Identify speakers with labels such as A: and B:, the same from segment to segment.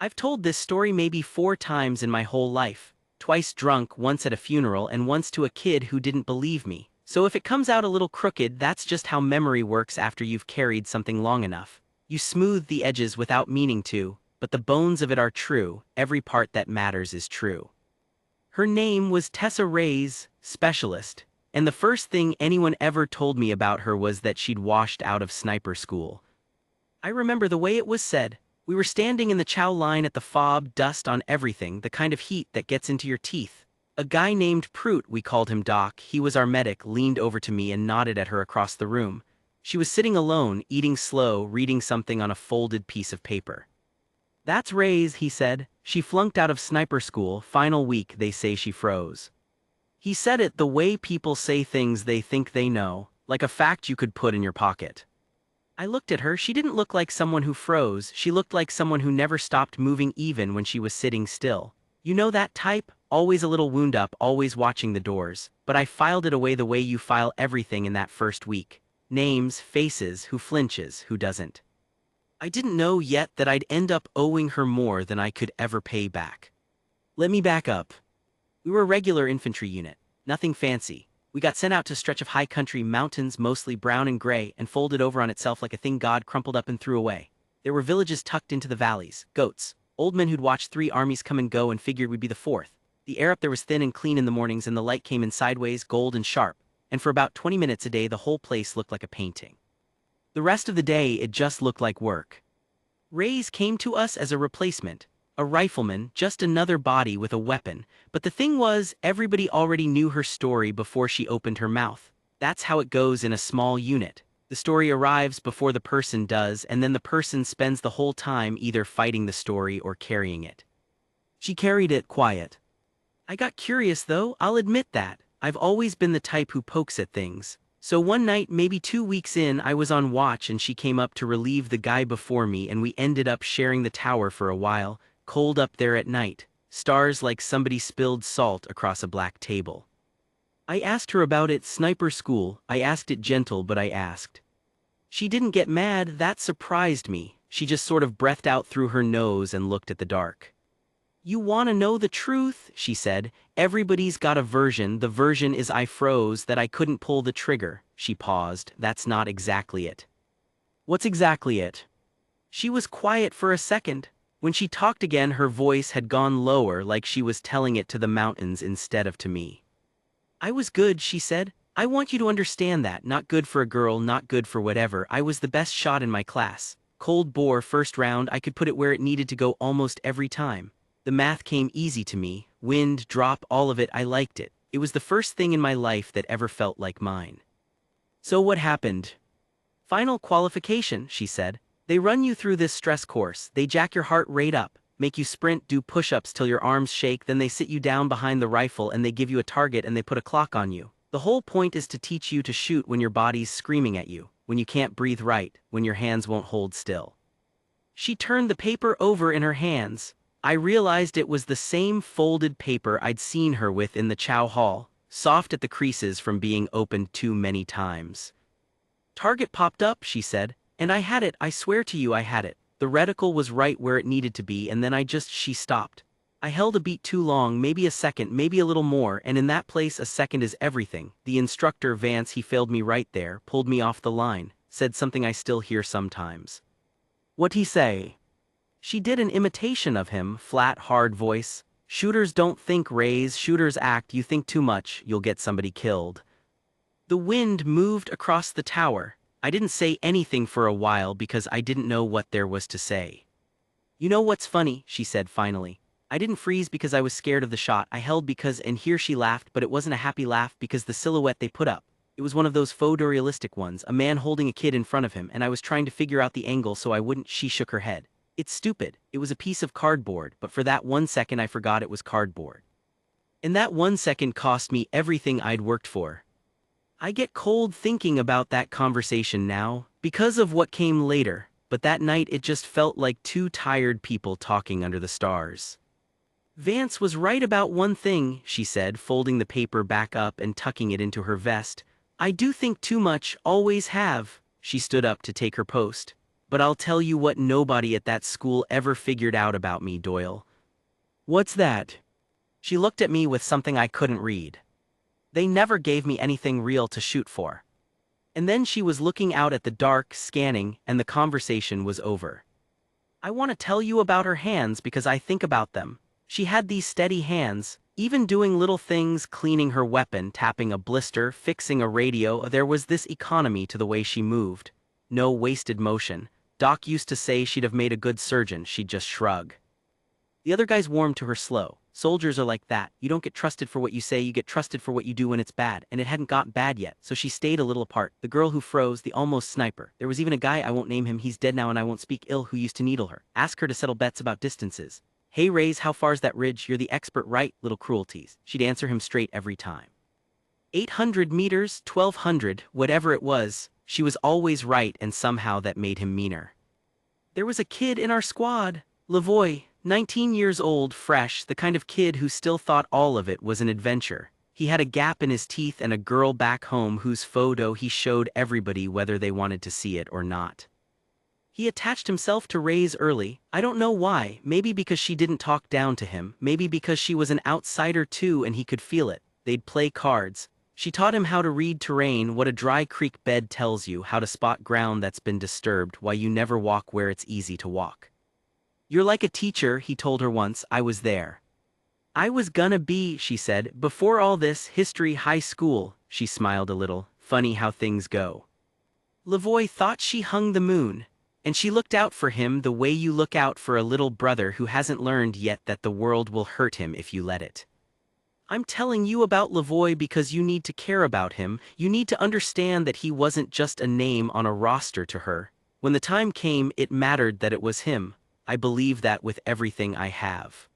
A: I've told this story maybe 4 times in my whole life. Twice drunk, once at a funeral, and once to a kid who didn't believe me. So if it comes out a little crooked, that's just how memory works after you've carried something long enough. You smooth the edges without meaning to, but the bones of it are true. Every part that matters is true. Her name was Tessa Reyes, specialist, and the first thing anyone ever told me about her was that she'd washed out of sniper school. I remember the way it was said. We were standing in the chow line at the fob, dust on everything, the kind of heat that gets into your teeth. A guy named Prout, we called him Doc, he was our medic, leaned over to me and nodded at her across the room. She was sitting alone, eating slow, reading something on a folded piece of paper. "That's Reyes," he said. "She flunked out of sniper school, final week they say she froze." He said it the way people say things they think they know, like a fact you could put in your pocket. I looked at her. She didn't look like someone who froze, she looked like someone who never stopped moving even when she was sitting still. You know that type? Always a little wound up, always watching the doors. But I filed it away the way you file everything in that first week. Names, faces, who flinches, who doesn't. I didn't know yet that I'd end up owing her more than I could ever pay back. Let me back up. We were a regular infantry unit, nothing fancy. We got sent out to a stretch of high country, mountains mostly brown and gray, and folded over on itself like a thing God crumpled up and threw away. There were villages tucked into the valleys, goats, old men who'd watched 3 armies come and go and figured we'd be the 4th. The air up there was thin and clean in the mornings, and the light came in sideways, gold and sharp, and for about 20 minutes a day the whole place looked like a painting. The rest of the day it just looked like work. Reyes came to us as a replacement. A rifleman, just another body with a weapon, but the thing was, everybody already knew her story before she opened her mouth. That's how it goes in a small unit. The story arrives before the person does, and then the person spends the whole time either fighting the story or carrying it. She carried it quiet. I got curious though, I'll admit that. I've always been the type who pokes at things. So one night, maybe 2 weeks in, I was on watch and she came up to relieve the guy before me, and we ended up sharing the tower for a while. Cold up there at night, stars like somebody spilled salt across a black table. I asked her about it, sniper school. I asked it gentle, but I asked. She didn't get mad, that surprised me. She just sort of breathed out through her nose and looked at the dark. "You wanna know the truth?" she said. "Everybody's got a version. The version is I froze, that I couldn't pull the trigger." She paused. "That's not exactly it." "What's exactly it?" She was quiet for a second. When she talked again, her voice had gone lower, like she was telling it to the mountains instead of to me. "I was good," she said. "I want you to understand that. Not good for a girl, not good for whatever. I was the best shot in my class. Cold bore, first round, I could put it where it needed to go almost every time. The math came easy to me. Wind, drop, all of it, I liked it. It was the first thing in my life that ever felt like mine." "So what happened?" "Final qualification," she said. "They run you through this stress course. They jack your heart rate up, make you sprint, do push-ups till your arms shake, then they sit you down behind the rifle and they give you a target and they put a clock on you. The whole point is to teach you to shoot when your body's screaming at you, when you can't breathe right, when your hands won't hold still." She turned the paper over in her hands. I realized it was the same folded paper I'd seen her with in the chow hall, soft at the creases from being opened too many times. "Target popped up," she said. "And I had it, I swear to you I had it. The reticle was right where it needed to be, and then she stopped. I held a beat too long, maybe a second, maybe a little more, and in that place a second is everything. The instructor, Vance, he failed me right there, pulled me off the line, said something I still hear sometimes." "What'd he say?" She did an imitation of him, flat, hard voice. "Shooters don't think, Reyes, shooters act. You think too much, you'll get somebody killed." The wind moved across the tower. I didn't say anything for a while because I didn't know what there was to say. "You know what's funny?" she said finally. "I didn't freeze because I was scared of the shot. I held because," and here she laughed, but it wasn't a happy laugh, "because the silhouette they put up. It was one of those photorealistic ones, a man holding a kid in front of him, and I was trying to figure out the angle so I wouldn't." She shook her head. "It's stupid. It was a piece of cardboard, but for that 1 second I forgot it was cardboard. And that 1 second cost me everything I'd worked for." I get cold thinking about that conversation now, because of what came later, but that night it just felt like 2 tired people talking under the stars. "Vance was right about one thing," she said, folding the paper back up and tucking it into her vest. "I do think too much, always have." She stood up to take her post. but I'll tell you what nobody at that school ever figured out about me, Doyle. What's that? She looked at me with something I couldn't read. They never gave me anything real to shoot for. And then she was looking out at the dark, scanning, and the conversation was over. I want to tell you about her hands because I think about them. She had these steady hands, even doing little things, cleaning her weapon, tapping a blister, fixing a radio. There was this economy to the way she moved. No wasted motion. Doc used to say she'd have made a good surgeon, she'd just shrug. The other guys warmed to her slow. Soldiers are like that. You don't get trusted for what you say, you get trusted for what you do when it's bad, and it hadn't gotten bad yet, so she stayed a little apart. The girl who froze, the almost sniper. There was even a guy, I won't name him, he's dead now and I won't speak ill, who used to needle her. Ask her to settle bets about distances. Hey Rays, how far's that ridge? You're the expert, right? Little cruelties. She'd answer him straight every time. 800 meters, 1200, whatever it was, she was always right, and somehow that made him meaner. There was a kid in our squad, Lavoy, 19 years old, fresh, the kind of kid who still thought all of it was an adventure. He had a gap in his teeth and a girl back home whose photo he showed everybody whether they wanted to see it or not. He attached himself to Ray's early, I don't know why, maybe because she didn't talk down to him, maybe because she was an outsider too and he could feel it. They'd play cards. She taught him how to read terrain, what a dry creek bed tells you, how to spot ground that's been disturbed, why you never walk where it's easy to walk. You're like a teacher, he told her once. I was there. I was gonna be, she said, before all this, history, high school. She smiled a little. Funny how things go. Lavoy thought she hung the moon, and she looked out for him the way you look out for a little brother who hasn't learned yet that the world will hurt him if you let it. I'm telling you about Lavoy because you need to care about him. You need to understand that he wasn't just a name on a roster to her. When the time came, it mattered that it was him. I believe that with everything I have.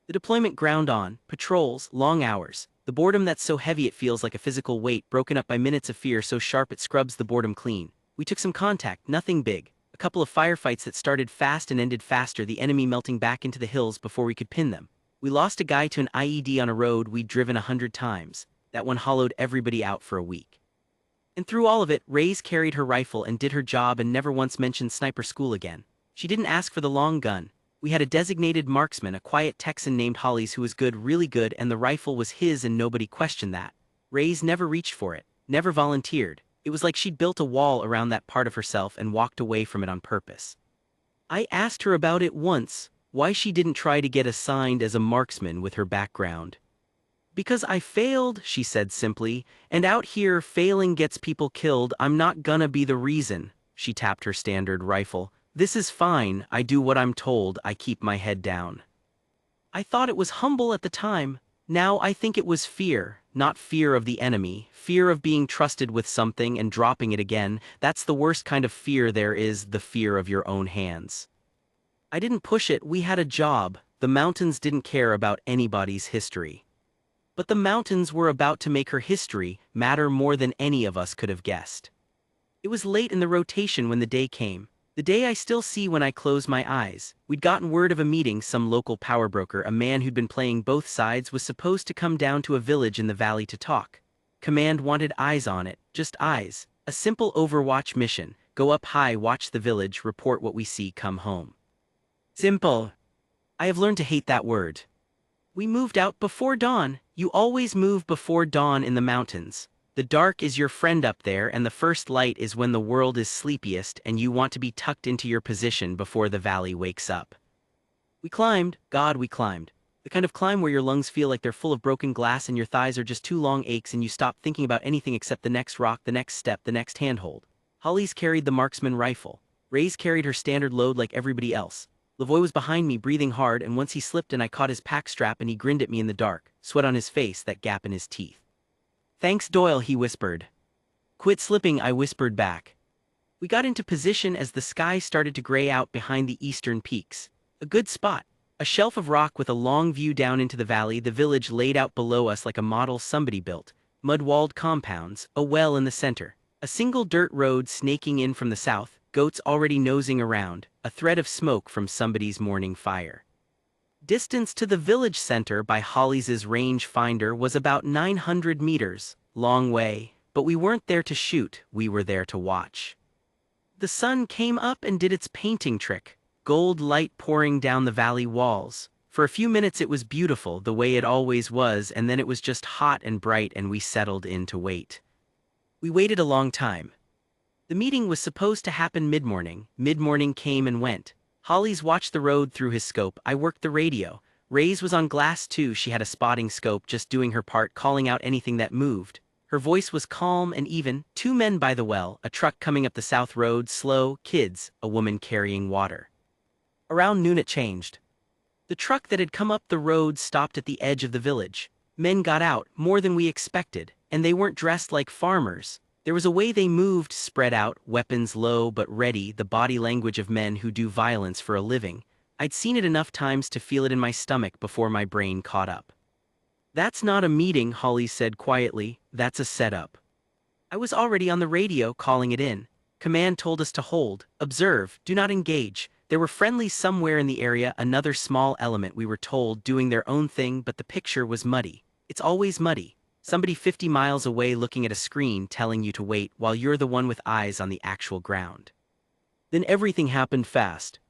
A: The deployment ground on, patrols, long hours, the boredom that's so heavy it feels like a physical weight broken up by minutes of fear so sharp it scrubs the boredom clean. We took some contact, nothing big, a couple of firefights that started fast and ended faster, the enemy melting back into the hills before we could pin them. We lost a guy to an IED on a road we'd driven 100 times. That one hollowed everybody out for a week. And through all of it, Ray's carried her rifle and did her job and never once mentioned sniper school again. She didn't ask for the long gun. We had a designated marksman, a quiet Texan named Hollies who was good, really good, and the rifle was his and nobody questioned that. Ray's never reached for it, never volunteered. It was like she'd built a wall around that part of herself and walked away from it on purpose. I asked her about it once, why she didn't try to get assigned as a marksman with her background. Because I failed, she said simply, and out here failing gets people killed. I'm not gonna be the reason. She tapped her standard rifle. This is fine, I do what I'm told, I keep my head down. I thought it was humble at the time. Now I think it was fear, not fear of the enemy, fear of being trusted with something and dropping it again. That's the worst kind of fear there is, the fear of your own hands. I didn't push it, we had a job. The mountains didn't care about anybody's history. But the mountains were about to make her history matter more than any of us could have guessed. It was late in the rotation when the day came. The day I still see when I close my eyes. We'd gotten word of a meeting, some local power broker, a man who'd been playing both sides, was supposed to come down to a village in the valley to talk. Command wanted eyes on it, just eyes. A simple overwatch mission, go up high, watch the village, report what we see, come home. Simple. I have learned to hate that word. We moved out before dawn. You always move before dawn in the mountains. The dark is your friend up there, and the first light is when the world is sleepiest and you want to be tucked into your position before the valley wakes up. We climbed, God, we climbed. The kind of climb where your lungs feel like they're full of broken glass and your thighs are just two long aches and you stop thinking about anything except the next rock, the next step, the next handhold. Hollies carried the marksman rifle. Ray's carried her standard load like everybody else. Lavoy was behind me, breathing hard, and once he slipped and I caught his pack strap and he grinned at me in the dark, sweat on his face, that gap in his teeth. Thanks, Doyle, he whispered. Quit slipping, I whispered back. We got into position as the sky started to gray out behind the eastern peaks. A good spot. A shelf of rock with a long view down into the valley, the village laid out below us like a model somebody built. Mud-walled compounds, a well in the center. A single dirt road snaking in from the south, goats already nosing around, a thread of smoke from somebody's morning fire. Distance to the village center by Hollies' range finder was about 900 meters, long way, but we weren't there to shoot, we were there to watch. The sun came up and did its painting trick, gold light pouring down the valley walls. For a few minutes it was beautiful, the way it always was, and then it was just hot and bright and we settled in to wait. We waited a long time. The meeting was supposed to happen mid-morning. Mid-morning came and went. Hollis watched the road through his scope. I worked the radio. Ray's was on glass too. She had a spotting scope, just doing her part, calling out anything that moved. Her voice was calm and even. 2 men by the well, a truck coming up the south road, slow, kids, a woman carrying water. Around noon it changed. The truck that had come up the road stopped at the edge of the village. Men got out, more than we expected, and they weren't dressed like farmers. There was a way they moved, spread out, weapons low but ready, the body language of men who do violence for a living. I'd seen it enough times to feel it in my stomach before my brain caught up. "That's not a meeting," Holly said quietly, "that's a setup." I was already on the radio calling it in. Command told us to hold, observe, do not engage. There were friendlies somewhere in the area, another small element we were told doing their own thing, but the picture was muddy. It's always muddy. Somebody 50 miles away looking at a screen telling you to wait while you're the one with eyes on the actual ground. Then everything happened fast.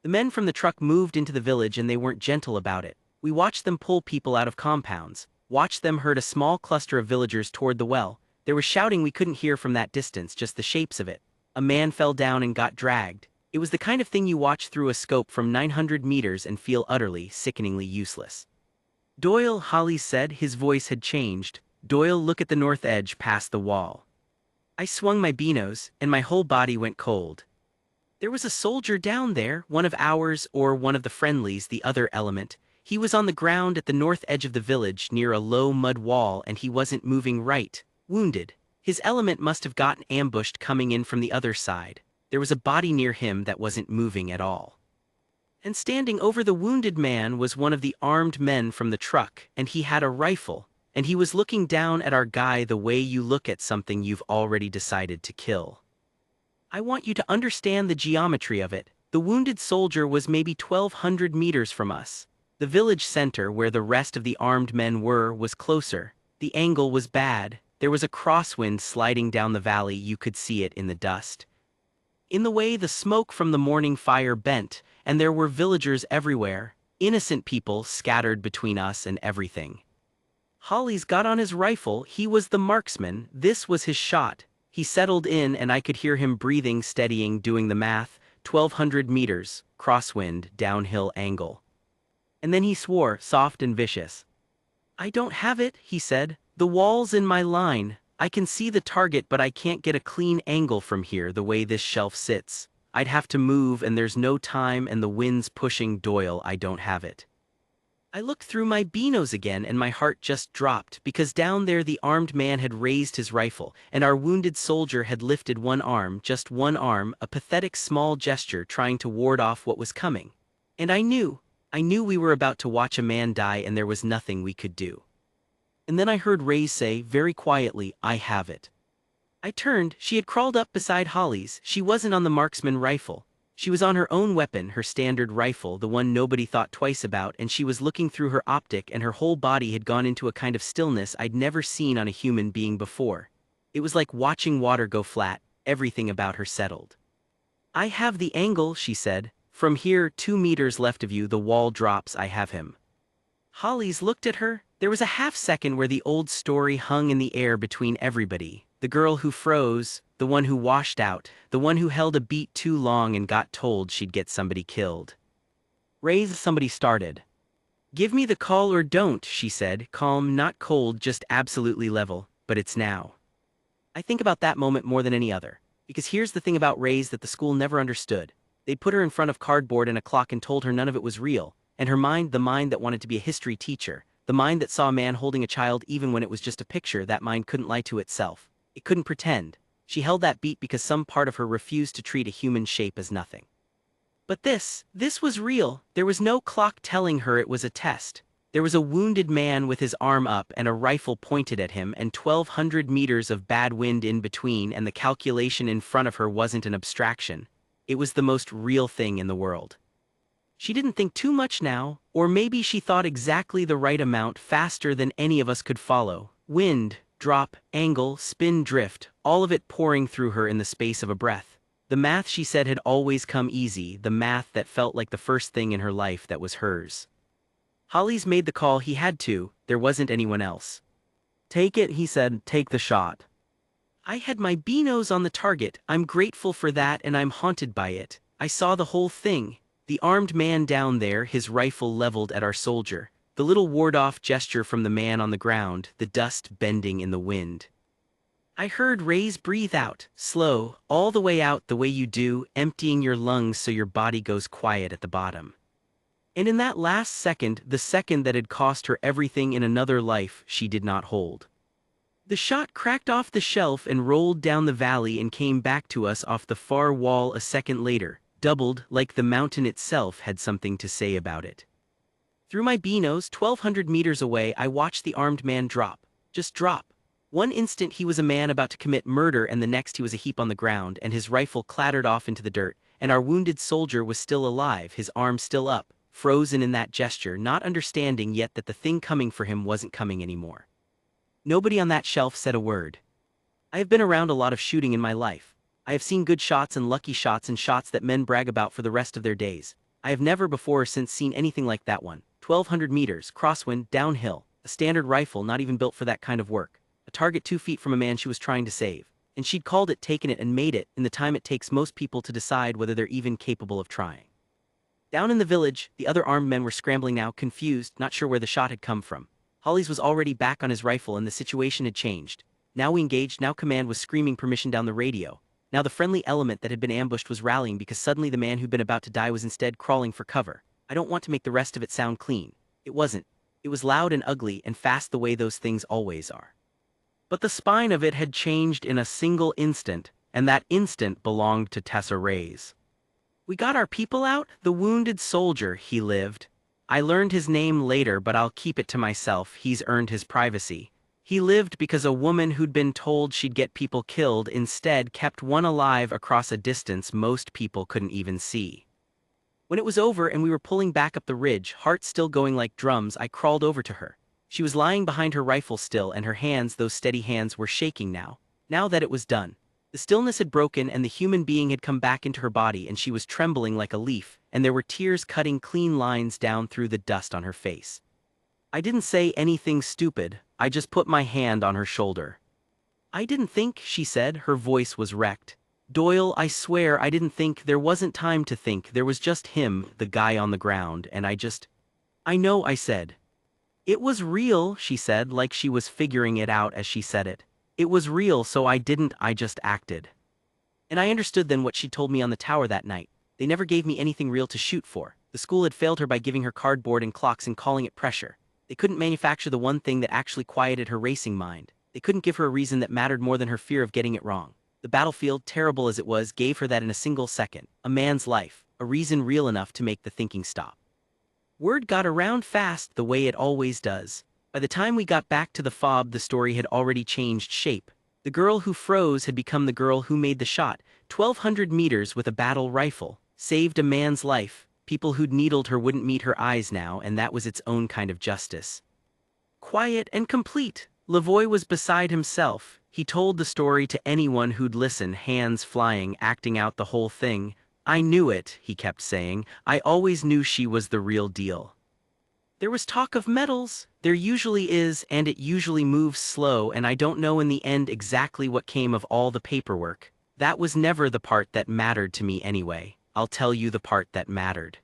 A: The men from the truck moved into the village and they weren't gentle about it. We watched them pull people out of compounds, watched them herd a small cluster of villagers toward the well. There was shouting we couldn't hear from that distance, just the shapes of it. A man fell down and got dragged. It was the kind of thing you watch through a scope from 900 meters and feel utterly, sickeningly useless. "Doyle," Holly said, his voice had changed. "Doyle, look at the north edge past the wall." I swung my binos, and my whole body went cold. There was a soldier down there, one of ours or one of the friendlies, the other element. He was on the ground at the north edge of the village near a low mud wall and he wasn't moving right, wounded. His element must have gotten ambushed coming in from the other side. There was a body near him that wasn't moving at all. And standing over the wounded man was one of the armed men from the truck, and he had a rifle, and he was looking down at our guy the way you look at something you've already decided to kill. I want you to understand the geometry of it. The wounded soldier was maybe 1,200 meters from us. The village center, where the rest of the armed men were, was closer. The angle was bad. There was a crosswind sliding down the valley, you could see it in the dust. In the way the smoke from the morning fire bent, and there were villagers everywhere, innocent people scattered between us and everything. Hollis got on his rifle, he was the marksman, this was his shot. He settled in and I could hear him breathing, steadying, doing the math, 1,200 meters, crosswind, downhill angle. And then he swore, soft and vicious. "I don't have it," he said. "The wall's in my line. I can see the target but I can't get a clean angle from here the way this shelf sits. I'd have to move and there's no time and the wind's pushing. Doyle, I don't have it." I looked through my binos again and my heart just dropped because down there the armed man had raised his rifle and our wounded soldier had lifted one arm, just one arm, a pathetic small gesture trying to ward off what was coming. And I knew we were about to watch a man die and there was nothing we could do. And then I heard Ray say, very quietly, "I have it." I turned, she had crawled up beside Holly's, she wasn't on the marksman rifle. She was on her own weapon, her standard rifle, the one nobody thought twice about, and she was looking through her optic and her whole body had gone into a kind of stillness I'd never seen on a human being before. It was like watching water go flat, everything about her settled. "I have the angle," she said. "From here, 2 meters left of you, the wall drops, I have him." Hollis looked at her. There was a half second where the old story hung in the air between everybody. The girl who froze, the one who washed out, the one who held a beat too long and got told she'd get somebody killed. Raise, somebody started. "Give me the call or don't," she said, calm, not cold, just absolutely level, "but it's now." I think about that moment more than any other, because here's the thing about Raise that the school never understood. They'd put her in front of cardboard and a clock and told her none of it was real, and her mind, the mind that wanted to be a history teacher, the mind that saw a man holding a child even when it was just a picture, that mind couldn't lie to itself. It couldn't pretend. She held that beat because some part of her refused to treat a human shape as nothing. But this was real. There was no clock telling her it was a test. There was a wounded man with his arm up and a rifle pointed at him and 1,200 meters of bad wind in between, and the calculation in front of her wasn't an abstraction. It was the most real thing in the world. She didn't think too much now, or maybe she thought exactly the right amount, faster than any of us could follow. Wind, drop, angle, spin, drift, all of it pouring through her in the space of a breath. The math she said had always come easy, the math that felt like the first thing in her life that was hers. Holly's made the call, he had to, there wasn't anyone else. "Take it," he said, "take the shot." I had my B-nose on the target, I'm grateful for that and I'm haunted by it. I saw the whole thing. The armed man down there, his rifle leveled at our soldier. The little ward-off gesture from the man on the ground, the dust bending in the wind. I heard Ray's breathe out, slow, all the way out the way you do, emptying your lungs so your body goes quiet at the bottom. And in that last second, the second that had cost her everything in another life, she did not hold. The shot cracked off the shelf and rolled down the valley and came back to us off the far wall a second later, doubled, like the mountain itself had something to say about it. Through my B-nose, 1,200 meters away, I watched the armed man drop. Just drop. One instant he was a man about to commit murder and the next he was a heap on the ground and his rifle clattered off into the dirt, and our wounded soldier was still alive, his arm still up, frozen in that gesture, not understanding yet that the thing coming for him wasn't coming anymore. Nobody on that shelf said a word. I have been around a lot of shooting in my life. I have seen good shots and lucky shots and shots that men brag about for the rest of their days. I have never before or since seen anything like that one. 1,200 meters, crosswind, downhill, a standard rifle not even built for that kind of work. A target 2 feet from a man she was trying to save. And she'd called it, taken it, and made it in the time it takes most people to decide whether they're even capable of trying. Down in the village, the other armed men were scrambling now, confused, not sure where the shot had come from. Holly's was already back on his rifle and the situation had changed. Now we engaged, now command was screaming permission down the radio. Now the friendly element that had been ambushed was rallying because suddenly the man who'd been about to die was instead crawling for cover. I don't want to make the rest of it sound clean. It wasn't. It was loud and ugly and fast the way those things always are. But the spine of it had changed in a single instant, and that instant belonged to Tessa Reyes. We got our people out, the wounded soldier, he lived. I learned his name later, but I'll keep it to myself, he's earned his privacy. He lived because a woman who'd been told she'd get people killed instead kept one alive across a distance most people couldn't even see. When it was over and we were pulling back up the ridge, heart still going like drums, I crawled over to her. She was lying behind her rifle still, and her hands, those steady hands, were shaking now. Now that it was done. The stillness had broken and the human being had come back into her body and she was trembling like a leaf, and there were tears cutting clean lines down through the dust on her face. I didn't say anything stupid, I just put my hand on her shoulder. "I didn't think," she said, her voice was wrecked. "Doyle, I swear I didn't think, there wasn't time to think, there was just him, the guy on the ground, and I know," I said. "It was real," she said, like she was figuring it out as she said it. "It was real, so I just acted." And I understood then what she told me on the tower that night. They never gave me anything real to shoot for. The school had failed her by giving her cardboard and clocks and calling it pressure. They couldn't manufacture the one thing that actually quieted her racing mind. They couldn't give her a reason that mattered more than her fear of getting it wrong. The battlefield, terrible as it was, gave her that in a single second. A man's life, a reason real enough to make the thinking stop. Word got around fast, the way it always does. By the time we got back to the fob, the story had already changed shape. The girl who froze had become the girl who made the shot, 1,200 meters with a battle rifle, saved a man's life. People who'd needled her wouldn't meet her eyes now, and that was its own kind of justice. Quiet and complete. Lavoie was beside himself. He told the story to anyone who'd listen, hands flying, acting out the whole thing. "I knew it," he kept saying. "I always knew she was the real deal." There was talk of medals. There usually is, and it usually moves slow, and I don't know in the end exactly what came of all the paperwork. That was never the part that mattered to me anyway. I'll tell you the part that mattered.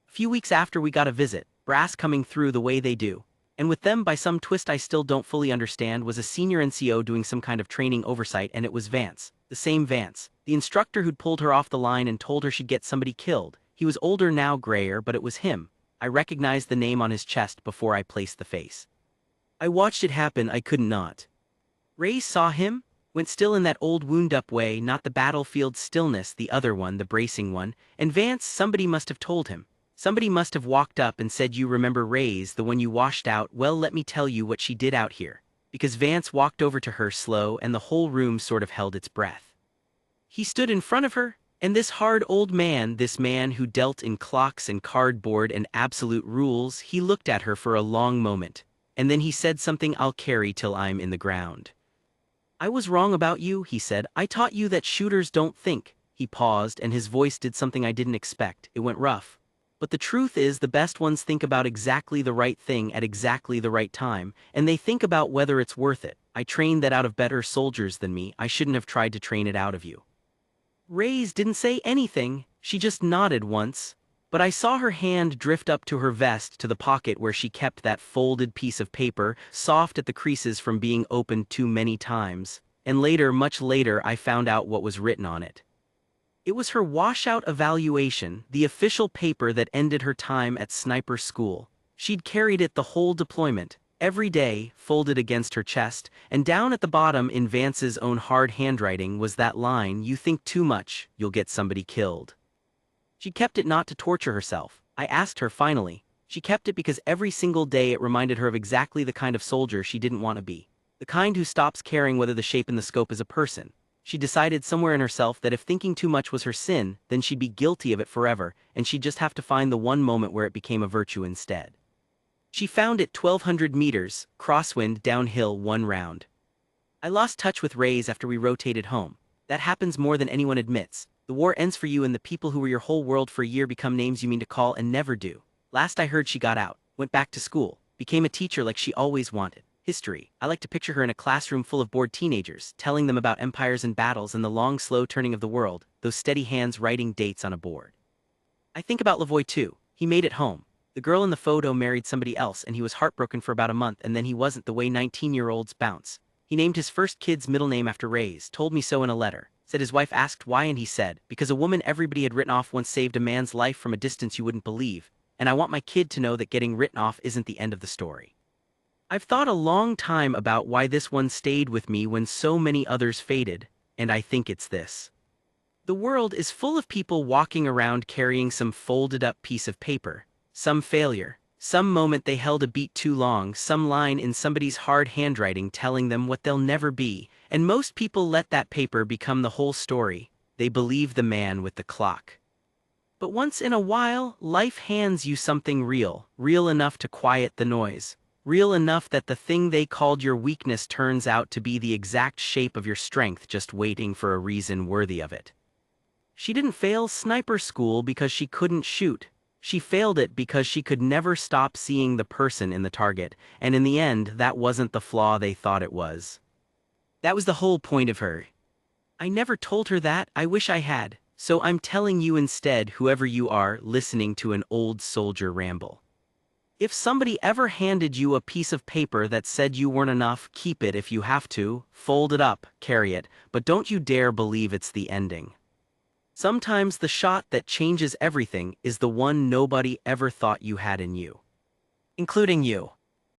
A: A few weeks after we got a visit, brass coming through the way they do. And with them, by some twist I still don't fully understand, was a senior NCO doing some kind of training oversight, and it was Vance. The same Vance. The instructor who'd pulled her off the line and told her she'd get somebody killed. He was older now, grayer, but it was him. I recognized the name on his chest before I placed the face. I watched it happen, I couldn't not. Ray saw him, went still in that old wound-up way, not the battlefield stillness, the other one, the bracing one, and Vance, somebody must have told him. Somebody must have walked up and said, "You remember Ray's, the one you washed out? Well, let me tell you what she did out here." Because Vance walked over to her slow, and the whole room sort of held its breath. He stood in front of her, and this hard old man, this man who dealt in clocks and cardboard and absolute rules, he looked at her for a long moment, and then he said something I'll carry till I'm in the ground. "I was wrong about you," he said. "I taught you that shooters don't think. He paused, and his voice did something I didn't expect. It went rough. But the truth is, the best ones think about exactly the right thing at exactly the right time, and they think about whether it's worth it. I trained that out of better soldiers than me. I shouldn't have tried to train it out of you. Reyes didn't say anything. She just nodded once. But I saw her hand drift up to her vest, to the pocket where she kept that folded piece of paper, soft at the creases from being opened too many times. And later, much later, I found out what was written on it. It was her washout evaluation, the official paper that ended her time at sniper school. She'd carried it the whole deployment, every day, folded against her chest, and down at the bottom in Vance's own hard handwriting was that line, "You think too much, you'll get somebody killed." She kept it not to torture herself. I asked her finally. She kept it because every single day it reminded her of exactly the kind of soldier she didn't want to be. The kind who stops caring whether the shape and the scope is a person. She decided somewhere in herself that if thinking too much was her sin, then she'd be guilty of it forever, and she'd just have to find the one moment where it became a virtue instead. She found it 1,200 meters, crosswind, downhill, one round. I lost touch with Reyes after we rotated home. That happens more than anyone admits. The war ends for you, and the people who were your whole world for a year become names you mean to call and never do. Last I heard, she got out, went back to school, became a teacher like she always wanted. History. I like to picture her in a classroom full of bored teenagers, telling them about empires and battles and the long, slow turning of the world, those steady hands writing dates on a board. I think about Lavoie too. He made it home. The girl in the photo married somebody else, and he was heartbroken for about a month, and then he wasn't, the way 19-year-olds bounce. He named his first kid's middle name after Reyes, told me so in a letter. Said his wife asked why, and he said, because a woman everybody had written off once saved a man's life from a distance you wouldn't believe, and I want my kid to know that getting written off isn't the end of the story. I've thought a long time about why this one stayed with me when so many others faded, and I think it's this. The world is full of people walking around carrying some folded-up piece of paper, some failure, some moment they held a beat too long, some line in somebody's hard handwriting telling them what they'll never be, and most people let that paper become the whole story. They believe the man with the clock. But once in a while, life hands you something real, real enough to quiet the noise. Real enough that the thing they called your weakness turns out to be the exact shape of your strength, just waiting for a reason worthy of it. She didn't fail sniper school because she couldn't shoot. She failed it because she could never stop seeing the person in the target, and in the end, that wasn't the flaw they thought it was. That was the whole point of her. I never told her that. I wish I had. So I'm telling you instead, whoever you are, listening to an old soldier ramble. If somebody ever handed you a piece of paper that said you weren't enough, keep it if you have to, fold it up, carry it, but don't you dare believe it's the ending. Sometimes the shot that changes everything is the one nobody ever thought you had in you. Including you.